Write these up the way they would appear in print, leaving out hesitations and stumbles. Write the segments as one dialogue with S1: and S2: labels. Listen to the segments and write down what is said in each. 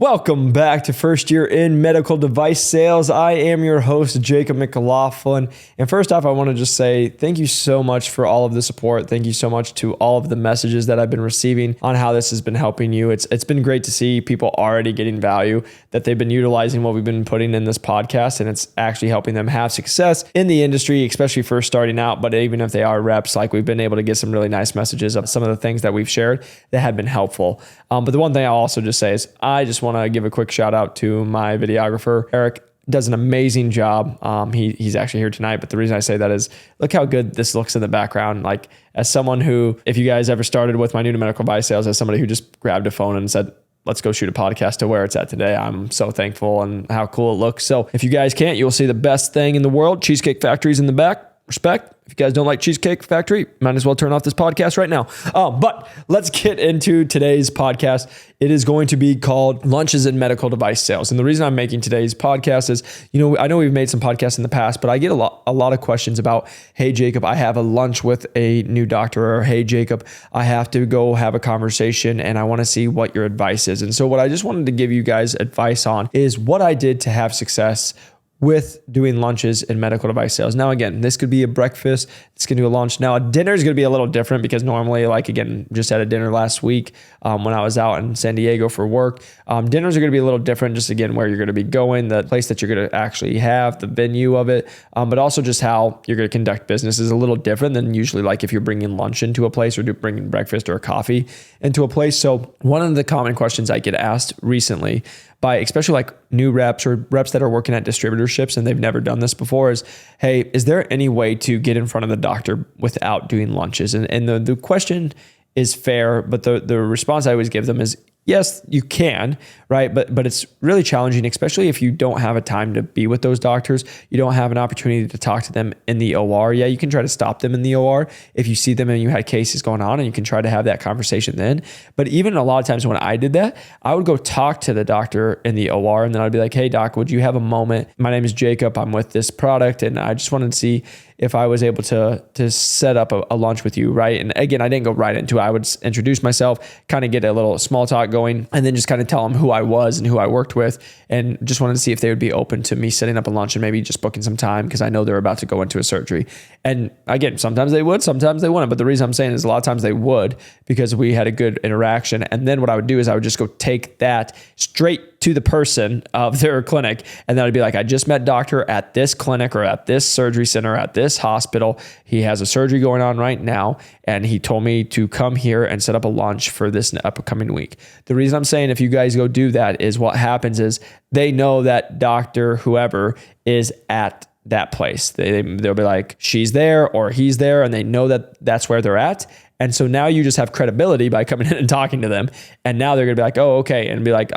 S1: Welcome back to First Year in Medical Device Sales. I am your host, Jacob McLaughlin. And first off, I want to just say thank you so much for all of the support. Thank you so much to all of the messages that I've been receiving on how this has been helping you. It's been great to see people already getting value, that they've been utilizing what we've been putting in this podcast, and it's actually helping them have success in the industry, especially first starting out. But even if they are reps, like we've been able to get some really nice messages of some of the things that we've shared that have been helpful. But the one thing I'll also just say is I just want to give a quick shout out to my videographer. Eric does an amazing job. He's actually here tonight, but the reason I say that is look how good this looks in the background. Like, as someone who, if you guys ever started with my new to medical device sales, as somebody who just grabbed a phone and said, let's go shoot a podcast to where it's at today, I'm so thankful and how cool it looks. So if you guys can't, you'll see the best thing in the world. Cheesecake Factory's in the back. Respect. If you guys don't like Cheesecake Factory, might as well turn off this podcast right now. But let's get into today's podcast. It is going to be called Lunches in Medical Device Sales. And the reason I'm making today's podcast is, I know we've made some podcasts in the past, but I get a lot of questions about, hey, Jacob, I have a lunch with a new doctor, or hey, Jacob, I have to go have a conversation and I want to see what your advice is. And so what I just wanted to give you guys advice on is what I did to have success with doing lunches in medical device sales. Now, again, this could be a breakfast. This could be a lunch. Now, a dinner is going to be a little different because normally, just had a dinner last week when I was out in San Diego for work. Dinners are going to be a little different, just again, where you're going to be going, the place that you're going to actually have, the venue of it, but also just how you're going to conduct business is a little different than usually like if you're bringing lunch into a place or bringing breakfast or coffee into a place. So one of the common questions I get asked recently by especially like new reps or reps that are working at distributorships and they've never done this before is, hey, is there any way to get in front of the doctor without doing lunches? And the question is fair, but the response I always give them is, yes, you can, right? But it's really challenging, especially if you don't have a time to be with those doctors. You don't have an opportunity to talk to them in the OR. Yeah, you can try to stop them in the OR if you see them and you had cases going on, and you can try to have that conversation then. But even a lot of times when I did that, I would go talk to the doctor in the OR, and then I'd be like, hey, doc, would you have a moment? My name is Jacob. I'm with this product, and I just wanted to see if I was able to set up a lunch with you, right? And again, I didn't go right into it. I would introduce myself, kind of get a little small talk going, and then just kind of tell them who I was and who I worked with, and just wanted to see if they would be open to me setting up a lunch and maybe just booking some time because I know they're about to go into a surgery. And again, sometimes they would, sometimes they wouldn't. But the reason I'm saying is a lot of times they would because we had a good interaction. And then what I would do is I would just go take that straight to the person of their clinic. And then I'd be like, I just met doctor at this clinic or at this surgery center, at this hospital. He has a surgery going on right now. And he told me to come here and set up a lunch for this upcoming week. The reason I'm saying if you guys go do that is what happens is they know that doctor, whoever is at that place. They'll be like, she's there or he's there, and they know that that's where they're at. And so now you just have credibility by coming in and talking to them. And now they're going to be like, oh, okay. And be like,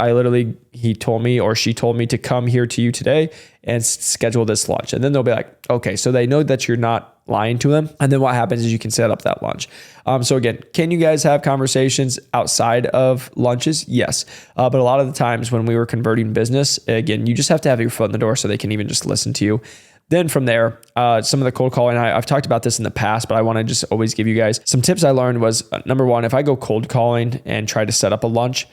S1: he told me or she told me to come here to you today and schedule this lunch. And then they'll be like, okay, so they know that you're not lying to them. And then what happens is you can set up that lunch. So again, can you guys have conversations outside of lunches? Yes. But a lot of the times when we were converting business, again, you just have to have your foot in the door so they can even just listen to you. Then from there, some of the cold calling, I've talked about this in the past, but I want to just always give you guys some tips I learned was, number one, if I go cold calling and try to set up a lunch,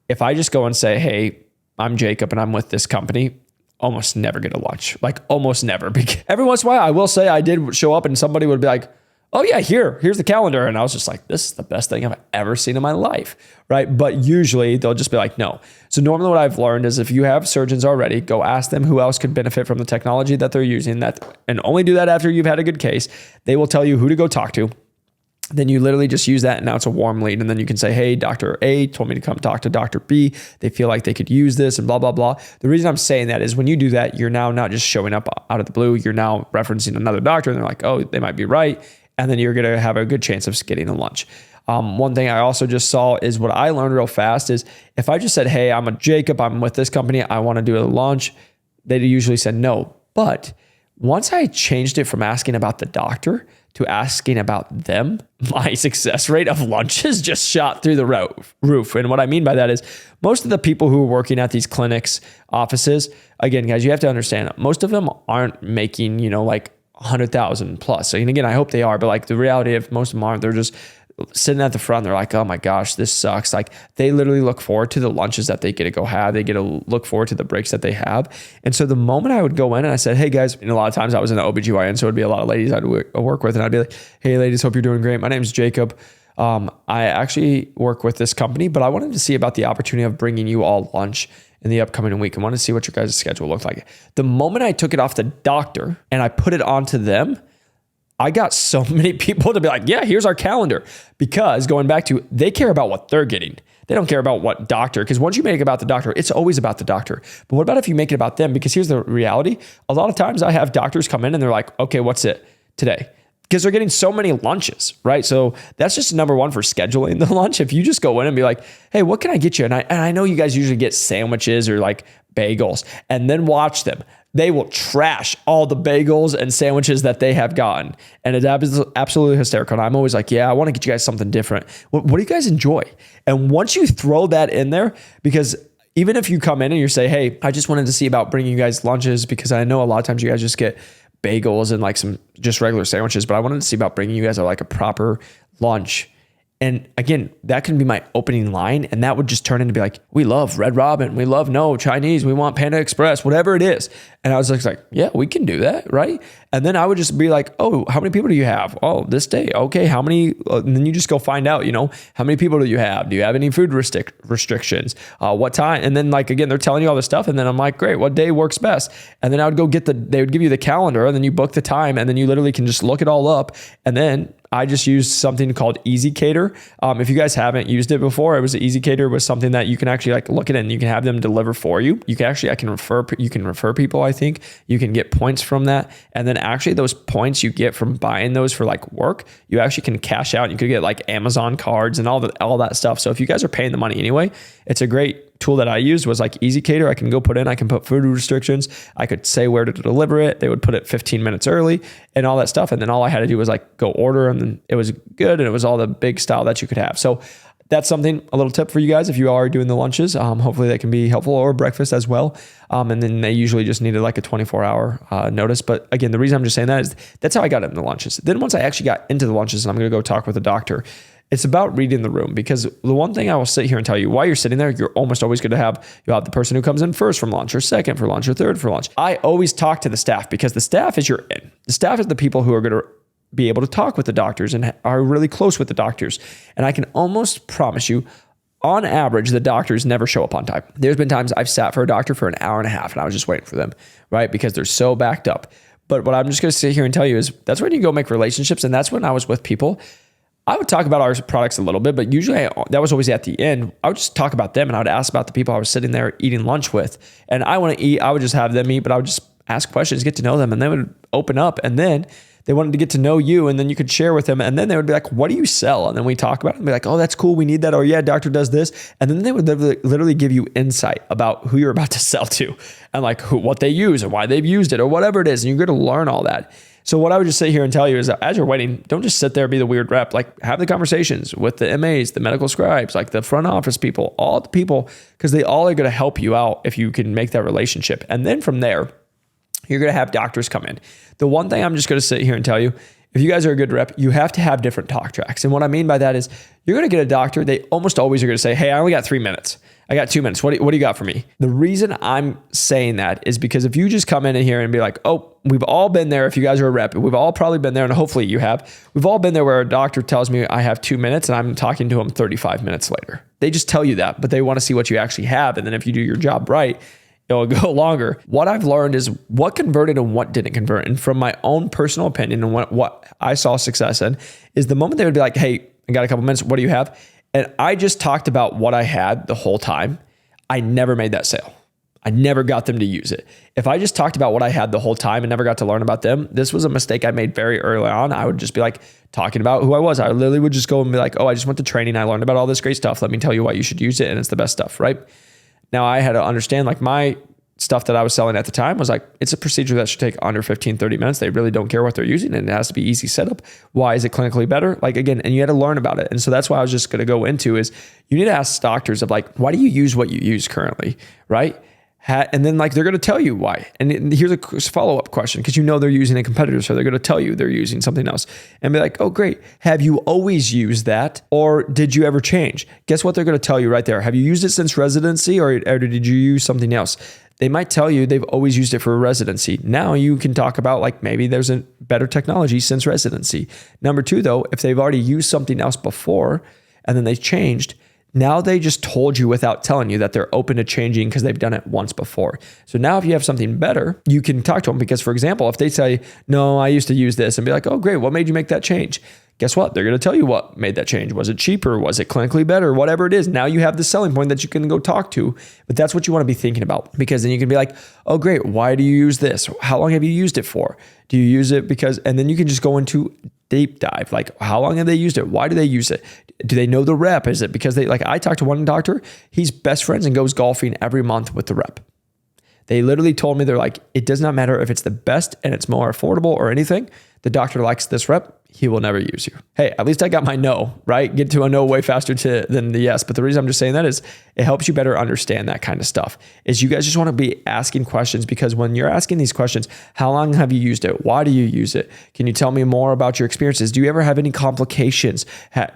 S1: if I just go and say, hey, I'm Jacob and I'm with this company, almost never get a lunch, like almost never. Every once in a while, I will say I did show up and somebody would be like, oh yeah, here's the calendar. And I was just like, this is the best thing I've ever seen in my life, right? But usually they'll just be like, no. So normally what I've learned is if you have surgeons already, go ask them who else could benefit from the technology that they're using, and only do that after you've had a good case. They will tell you who to go talk to. Then you literally just use that, and now it's a warm lead. And then you can say, hey, Dr. A told me to come talk to Dr. B. They feel like they could use this and blah, blah, blah. The reason I'm saying that is when you do that, you're now not just showing up out of the blue. You're now referencing another doctor, and they're like, oh, they might be right. And then you're going to have a good chance of getting a lunch. One thing I also just saw is what I learned real fast is if I just said, hey, I'm a Jacob, I'm with this company, I want to do a lunch, they usually said no. But once I changed it from asking about the doctor to asking about them, my success rate of lunches just shot through the roof. And what I mean by that is most of the people who are working at these clinics, offices, again, guys, you have to understand, most of them aren't making, like 100,000 plus. So, and again, I hope they are, but like the reality of most of them aren't. They're just sitting at the front, they're like, oh my gosh, this sucks. Like they literally look forward to the lunches that they get to go have. They get to look forward to the breaks that they have. And so the moment I would go in and I said, hey guys, and a lot of times I was in the OBGYN, so it'd be a lot of ladies I'd work with, and I'd be like, hey ladies, hope you're doing great. My name's Jacob. I actually work with this company, but I wanted to see about the opportunity of bringing you all lunch in the upcoming week. I wanted to see what your guys' schedule looked like. The moment I took it off the doctor and I put it onto them, I got so many people to be like, yeah, here's our calendar. Because going back to, they care about what they're getting. They don't care about what doctor, because once you make it about the doctor, it's always about the doctor. But what about if you make it about them? Because here's the reality. A lot of times I have doctors come in and they're like, okay, what's it today? Because they're getting so many lunches, right? So that's just number one for scheduling the lunch. If you just go in and be like, hey, what can I get you? And I know you guys usually get sandwiches or like bagels, and then watch them. They will trash all the bagels and sandwiches that they have gotten. And it's absolutely hysterical. And I'm always like, yeah, I want to get you guys something different. What do you guys enjoy? And once you throw that in there, because even if you come in and you say, hey, I just wanted to see about bringing you guys lunches, because I know a lot of times you guys just get bagels and like some just regular sandwiches, but I wanted to see about bringing you guys like a proper lunch. And again, that can be my opening line. And that would just turn into be like, we love Red Robin. We love Chinese. We want Panda Express, whatever it is. And I was just like, yeah, we can do that. Right. And then I would just be like, oh, how many people do you have? Oh, this day. Okay. How many? And then you just go find out, how many people do you have? Do you have any food restrictions? What time? And then like, again, they're telling you all this stuff. And then I'm like, great, what day works best? And then I would go they would give you the calendar, and then you book the time, and then you literally can just look it all up. And then I just used something called ezCater. If you guys haven't used it before, ezCater was something that you can actually like look at it and you can have them deliver for you. You can refer people. I think you can get points from that. And then actually those points you get from buying those for like work, you actually can cash out. You could get like Amazon cards and all that stuff. So if you guys are paying the money anyway, it's a great tool that I used was like ezCater. I can go I can put food restrictions. I could say where to deliver it. They would put it 15 minutes early and all that stuff. And then all I had to do was like go order, and then it was good. And it was all the big style that you could have. So that's something, a little tip for you guys. If you are doing the lunches, hopefully that can be helpful, or breakfast as well. And then they usually just needed like a 24-hour notice. But again, the reason I'm just saying that is that's how I got into the lunches. Then once I actually got into the lunches and I'm going to go talk with the doctor, it's about reading the room, because the one thing I will sit here and tell you, while you're sitting there, you're almost always going to have the person who comes in first from lunch, or second for lunch, or third for lunch. I always talk to the staff, because the staff is your in. The staff is the people who are going to be able to talk with the doctors and are really close with the doctors. And I can almost promise you, on average, the doctors never show up on time. There's been times I've sat for a doctor for an hour and a half and I was just waiting for them, right? Because they're so backed up. But what I'm just going to sit here and tell you is that's when you go make relationships. And that's when I was with people. I would talk about our products a little bit, but usually that was always at the end. I would just talk about them, and I would ask about the people I was sitting there eating lunch with. And I want to eat, I would just have them eat, but I would just ask questions, get to know them, and they would open up. And then they wanted to get to know you, and then you could share with them. And then they would be like, what do you sell? And then we talk about it and be like, oh, that's cool. We need that. Or yeah, doctor does this. And then they would literally give you insight about who you're about to sell to, and like what they use and why they've used it or whatever it is. And you're going to learn all that. So what I would just sit here and tell you is that as you're waiting, don't just sit there and be the weird rep. Like, have the conversations with the MAs, the medical scribes, like the front office people, all the people, because they all are going to help you out if you can make that relationship. And then from there, you're going to have doctors come in. The one thing I'm just going to sit here and tell you, if you guys are a good rep, you have to have different talk tracks. And what I mean by that is you're going to get a doctor. They almost always are going to say, hey, I only got 3 minutes. I got 2 minutes. What do you got for me? The reason I'm saying that is because if you just come in here and be like, oh, we've all been there. If you guys are a rep, we've all probably been there, and hopefully you have. We've all been there where a doctor tells me I have 2 minutes and I'm talking to him 35 minutes later. They just tell you that, but they want to see what you actually have. And then if you do your job right, it'll go longer. What I've learned is what converted and what didn't convert. And from my own personal opinion and what I saw success in is the moment they would be like, hey, I got a couple minutes. What do you have? And I just talked about what I had the whole time. I never made that sale. I never got them to use it. If I just talked about what I had the whole time and never got to learn about them, this was a mistake I made very early on. I would just be like talking about who I was. I literally would just go and be like, oh, I just went to training. I learned about all this great stuff. Let me tell you why you should use it. And it's the best stuff, right? Now I had to understand like my stuff that I was selling at the time was like, it's a procedure that should take under 15, 30 minutes. They really don't care what they're using, and it has to be easy setup. Why is it clinically better? Like again, and you had to learn about it. And so that's why I was just going to go into is you need to ask doctors of like, why do you use what you use currently? Right? And then like they're going to tell you why. And here's a follow-up question, because they're using a competitor, so they're going to tell you they're using something else and be like, oh great, have you always used that, or did you ever change? Guess what they're going to tell you right there? Have you used it since residency, or did you use something else? They might tell you they've always used it for residency. Now you can talk about like maybe there's a better technology since residency. Number two though, if they've already used something else before and then they changed, now they just told you without telling you that they're open to changing because they've done it once before. So now if you have something better, you can talk to them, because for example, if they say, no, I used to use this, and be like, oh great, what made you make that change? Guess what? They're going to tell you what made that change. Was it cheaper? Was it clinically better? Whatever it is. Now you have the selling point that you can go talk to, but that's what you want to be thinking about, because then you can be like, oh great, why do you use this? How long have you used it for? Do you use it because, and then you can just go into deep dive. Like, how long have they used it? Why do they use it? Do they know the rep? Is it because I talked to one doctor, he's best friends and goes golfing every month with the rep. They literally told me, they're like, it does not matter if it's the best and it's more affordable or anything. The doctor likes this rep, he will never use you. Hey, at least I got my no, right? Get to a no way faster than the yes. But the reason I'm just saying that is it helps you better understand that kind of stuff. Is you guys just want to be asking questions, because when you're asking these questions, how long have you used it? Why do you use it? Can you tell me more about your experiences? Do you ever have any complications?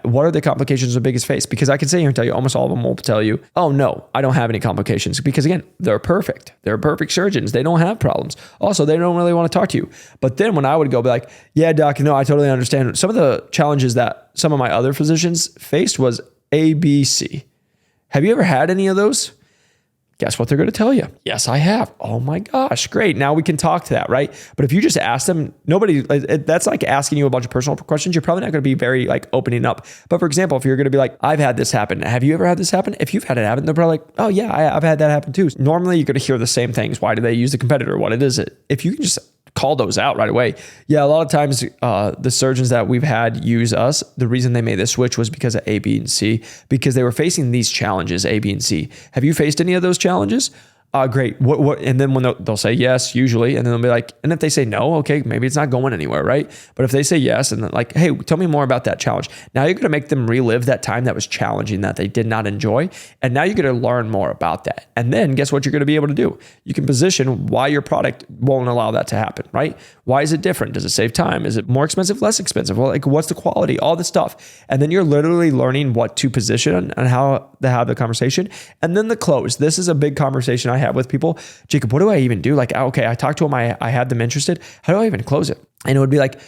S1: What are the complications of biggest face? Because I can sit here and tell you, almost all of them will tell you, oh no, I don't have any complications. Because again, they're perfect. They're perfect surgeons. They don't have problems. Also, they don't really want to talk to you. But then when I would go be like, yeah, doc, no, I totally understand. Some of the challenges that some of my other physicians faced was A, B, C. Have you ever had any of those? Guess what they're going to tell you? Yes, I have. Oh my gosh, great. Now we can talk to that, right? But if you just ask them, that's like asking you a bunch of personal questions. You're probably not going to be very like opening up. But for example, if you're going to be like, I've had this happen. Have you ever had this happen? If you've had it happen, they're probably like, oh yeah, I've had that happen too. Normally you're going to hear the same things. Why do they use the competitor? What is it? If you can just call those out right away. Yeah, a lot of times the surgeons that we've had use us, the reason they made this switch was because of A, B, and C, because they were facing these challenges, A, B, and C. Have you faced any of those challenges? Great. What? And then when they'll say yes, usually, and then they'll be like, and if they say no, okay, maybe it's not going anywhere, right? But if they say yes, and then like, hey, tell me more about that challenge. Now you're going to make them relive that time that was challenging, that they did not enjoy. And now you're going to learn more about that. And then guess what you're going to be able to do? You can position why your product won't allow that to happen, right? Why is it different? Does it save time? Is it more expensive, less expensive? Well, like what's the quality? All this stuff. And then you're literally learning what to position and how to have the conversation. And then the close. This is a big conversation I have with people. Jacob, what do I even do? Like, okay, I talked to them. I had them interested. How do I even close it? And it would be like,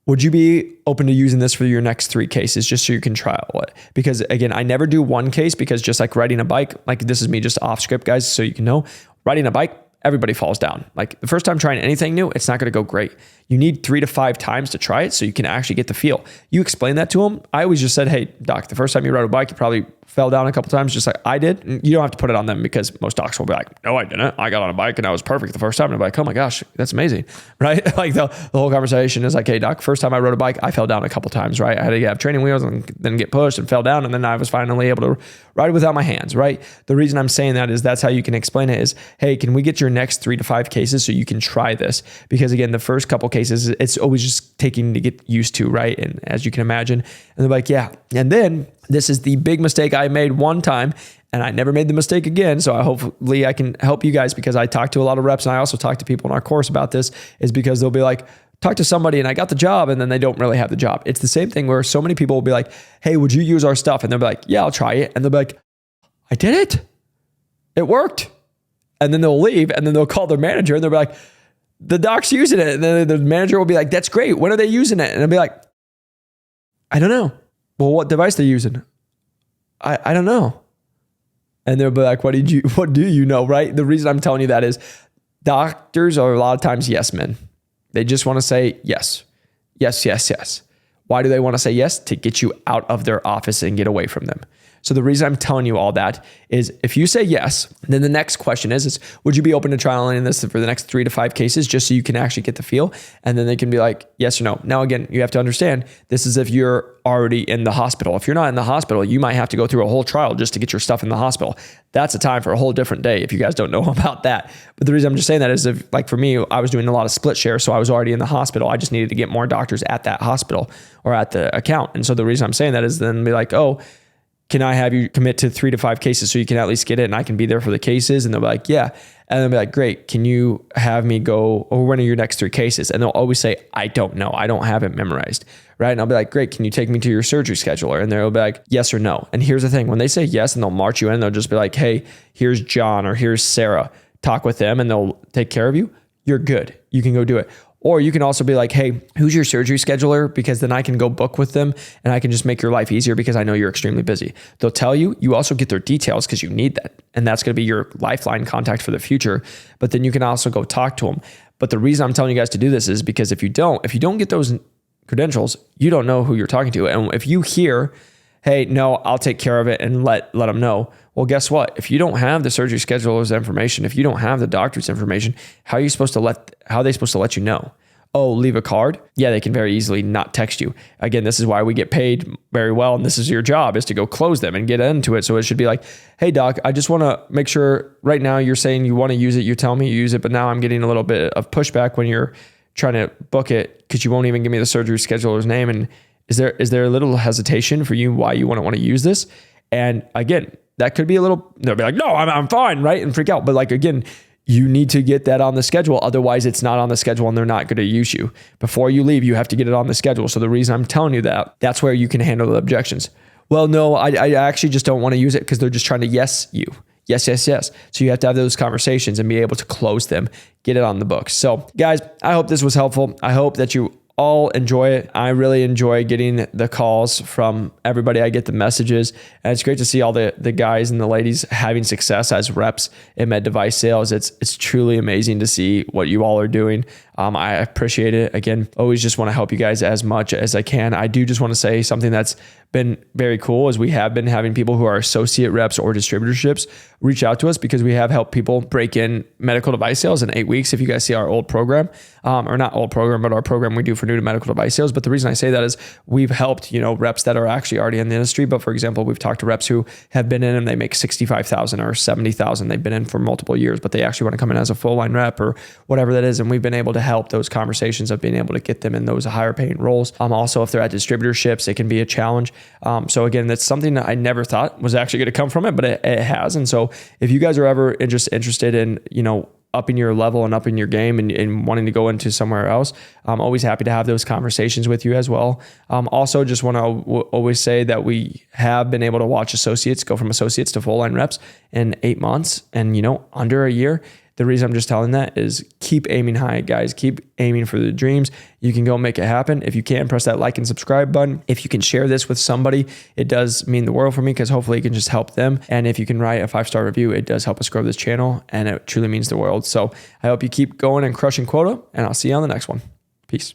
S1: would you be open to using this for your next 3 cases just so you can trial it? Because again, I never do one case, because just like riding a bike, like this is me just off script, guys, so you can know, riding a bike, everybody falls down. Like the first time trying anything new, it's not going to go great. You need 3 to 5 times to try it so you can actually get the feel. You explain that to them. I always just said, hey, doc, the first time you rode a bike, you probably fell down a couple times, just like I did. And you don't have to put it on them, because most docs will be like, no, I didn't. I got on a bike and I was perfect the first time. And I'm like, oh my gosh, that's amazing, right? Like the whole conversation is like, hey, doc, first time I rode a bike, I fell down a couple times, right? I had to have training wheels and then get pushed and fell down. And then I was finally able to ride without my hands, right? The reason I'm saying that is that's how you can explain it is, hey, can we get your next 3 to 5 cases so you can try this? Because again, the first couple cases, it's always just taking to get used to, right? And as you can imagine, and they're like, yeah. And then this is the big mistake I made one time, and I never made the mistake again. So hopefully I can help you guys, because I talk to a lot of reps, and I also talk to people in our course about this, is because they'll be like, talk to somebody and I got the job, and then they don't really have the job. It's the same thing where so many people will be like, hey, would you use our stuff? And they'll be like, yeah, I'll try it. And they'll be like, I did it. It worked. And then they'll leave, and then they'll call their manager, and they'll be like, the doc's using it. And then the manager will be like, that's great. When are they using it? And I'll be like, I don't know. Well, what device they're using? I don't know. And they'll be like, what do you know, right? The reason I'm telling you that is doctors are a lot of times yes men. They just want to say yes. Yes, yes, yes. Why do they want to say yes? To get you out of their office and get away from them. So the reason I'm telling you all that is if you say yes, then the next question is would you be open to trialing this for the next 3 to 5 cases just so you can actually get the feel? And then they can be like, yes or no. Now, again, you have to understand this is if you're already in the hospital. If you're not in the hospital, you might have to go through a whole trial just to get your stuff in the hospital. That's a time for a whole different day if you guys don't know about that. But the reason I'm just saying that is if, like for me, I was doing a lot of split share, so I was already in the hospital. I just needed to get more doctors at that hospital or at the account. And so the reason I'm saying that is then be like, oh, can I have you commit to 3 to 5 cases so you can at least get it and I can be there for the cases? And they'll be like, yeah. And they'll be like, great. Can you have me go, or when are your next 3 cases? And they'll always say, I don't know. I don't have it memorized. Right. And I'll be like, great. Can you take me to your surgery scheduler? And they'll be like, yes or no. And here's the thing. When they say yes and they'll march you in, they'll just be like, hey, here's John or here's Sarah. Talk with them and they'll take care of you. You're good. You can go do it. Or you can also be like, hey, who's your surgery scheduler? Because then I can go book with them and I can just make your life easier because I know you're extremely busy. They'll tell you, you also get their details because you need that. And that's going to be your lifeline contact for the future. But then you can also go talk to them. But the reason I'm telling you guys to do this is because if you don't get those credentials, you don't know who you're talking to. And if you hear, hey, no, I'll take care of it and let them know. Well, guess what? If you don't have the surgery scheduler's information, if you don't have the doctor's information, how are they supposed to let you know? Oh, leave a card? Yeah, they can very easily not text you. Again, this is why we get paid very well. And this is your job, is to go close them and get into it. So it should be like, hey doc, I just want to make sure right now you're saying you want to use it. You tell me you use it, but now I'm getting a little bit of pushback when you're trying to book it because you won't even give me the surgery scheduler's name. And is there a little hesitation for you why you want to use this? And again, that could be they'll be like, no, I'm fine, right? And freak out. But like, again, you need to get that on the schedule. Otherwise, it's not on the schedule and they're not going to use you. Before you leave, you have to get it on the schedule. So the reason I'm telling you that's where you can handle the objections. Well, no, I actually just don't want to use it because they're just trying to yes you. Yes. So you have to have those conversations and be able to close them, get it on the books. So guys, I hope this was helpful. I hope that you all enjoy it. I really enjoy getting the calls from everybody. I get the messages, and it's great to see all the guys and the ladies having success as reps in med device sales. It's truly amazing to see what you all are doing. I appreciate it. Again, always just want to help you guys as much as I can. I do just want to say something that's been very cool is we have been having people who are associate reps or distributorships reach out to us because we have helped people break in medical device sales in 8 weeks. If you guys see our old program, or not old program, but our program we do for new to medical device sales. But the reason I say that is we've helped, reps that are actually already in the industry. But for example, we've talked to reps who have been in and they make $65,000 or $70,000. They've been in for multiple years, but they actually want to come in as a full line rep or whatever that is. And we've been able to help those conversations of being able to get them in those higher paying roles. Also, if they're at distributorships, it can be a challenge. So again, that's something that I never thought was actually going to come from it, but it has. And so if you guys are ever interested in, upping your level and upping your game and wanting to go into somewhere else, I'm always happy to have those conversations with you as well. Also, just want to always say that we have been able to watch associates go from associates to full line reps in 8 months and, under a year. The reason I'm just telling that is keep aiming high, guys. Keep aiming for the dreams. You can go make it happen. If you can, press that like and subscribe button. If you can share this with somebody, it does mean the world for me because hopefully it can just help them. And if you can write a 5-star review, it does help us grow this channel and it truly means the world. So I hope you keep going and crushing quota, and I'll see you on the next one. Peace.